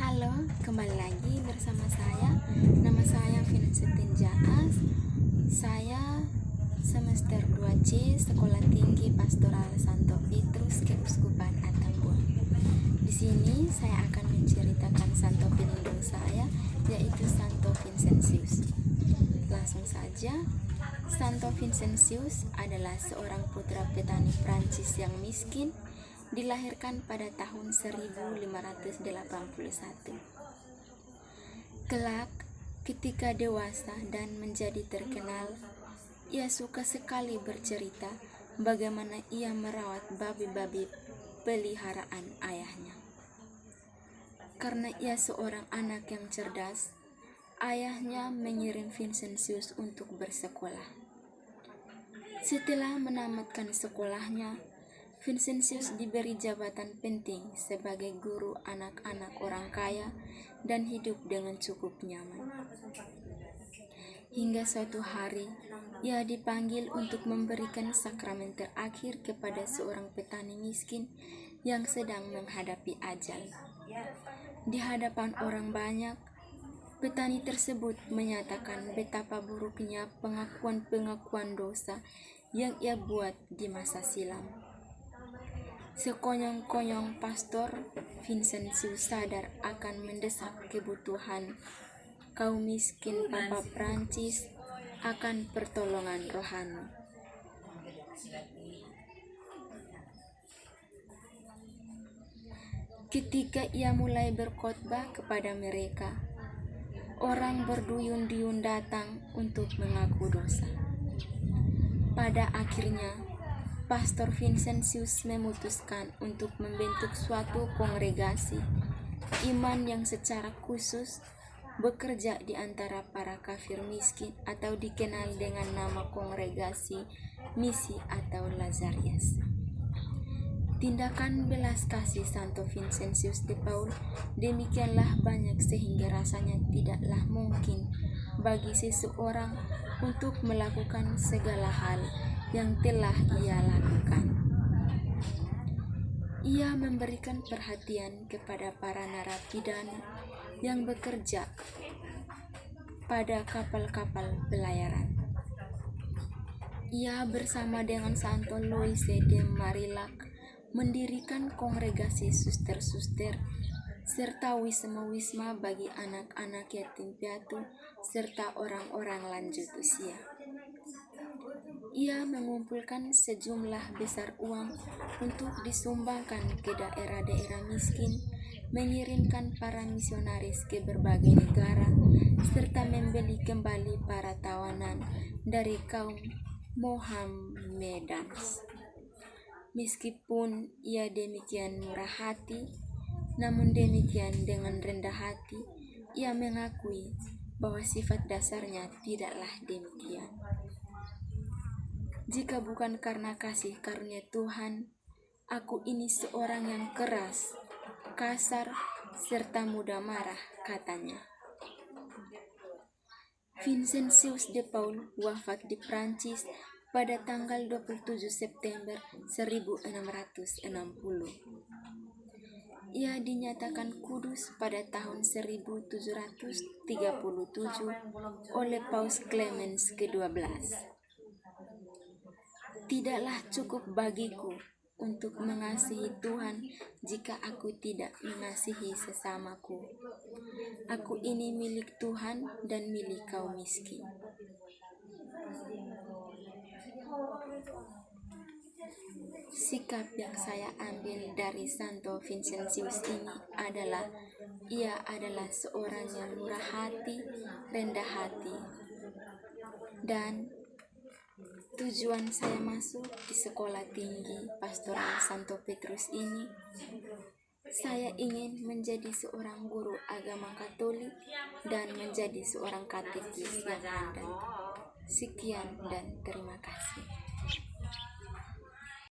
Halo, kembali lagi bersama saya. Nama saya Vincentin Jaas. Saya semester 2C Sekolah Tinggi Pastoral Santo Petrus Keuskupan Atambua. Di sini saya akan menceritakan santo pelindung saya, yaitu Santo Vincentius. Langsung saja, Santo Vincentius adalah seorang putra petani Prancis yang miskin, dilahirkan pada tahun 1581. Kelak, ketika dewasa dan menjadi terkenal, ia suka sekali bercerita bagaimana ia merawat babi-babi peliharaan ayahnya. Karena ia seorang anak yang cerdas, ayahnya mengirim Vincentius untuk bersekolah. Setelah menamatkan sekolahnya, Vincentius diberi jabatan penting sebagai guru anak-anak orang kaya dan hidup dengan cukup nyaman. Hingga suatu hari, ia dipanggil untuk memberikan sakramen terakhir kepada seorang petani miskin yang sedang menghadapi ajal. Di hadapan orang banyak, petani tersebut menyatakan betapa buruknya pengakuan-pengakuan dosa yang ia buat di masa silam. Sekonyong-konyong pastor, Vincentius sadar akan mendesak kebutuhan kaum miskin Papa Prancis akan pertolongan rohani. Ketika ia mulai berkhotbah kepada mereka, orang berduyun-duyun datang untuk mengaku dosa. Pada akhirnya, Pastor Vincentius memutuskan untuk membentuk suatu kongregasi iman yang secara khusus bekerja di antara para kafir miskin atau dikenal dengan nama kongregasi misi atau Lazarias. Tindakan belas kasih Santo Vincentius de Paul demikianlah banyak sehingga rasanya tidaklah mungkin bagi seseorang untuk melakukan segala hal yang telah ia lakukan. Ia memberikan perhatian kepada para narapidana yang bekerja pada kapal-kapal pelayaran. Ia bersama dengan Santo Louise de Marillac mendirikan kongregasi suster-suster serta wisma-wisma bagi anak-anak yatim piatu serta orang-orang lanjut usia. Ia mengumpulkan sejumlah besar uang untuk disumbangkan ke daerah-daerah miskin, mengirimkan para misionaris ke berbagai negara, serta membeli kembali para tawanan dari kaum Mohammedans. Meskipun ia demikian murah hati, namun demikian dengan rendah hati, ia mengakui bahwa sifat dasarnya tidaklah demikian. Jika bukan karena kasih karunia Tuhan, aku ini seorang yang keras, kasar, serta mudah marah, katanya. Vincentius de Paul wafat di Prancis pada tanggal 27 September 1660. Ia dinyatakan kudus pada tahun 1737 oleh Paus Clemens ke-12. Tidaklah cukup bagiku untuk mengasihi Tuhan jika aku tidak mengasihi sesamaku. Aku ini milik Tuhan dan milik kaum miskin. Sikap yang saya ambil dari Santo Vincentius ini adalah ia adalah seorang yang murah hati, rendah hati, dan tujuan saya masuk di Sekolah Tinggi Pastoral Santo Petrus ini, saya ingin menjadi seorang guru agama Katolik dan menjadi seorang katekis yang handal. Sekian dan terima kasih.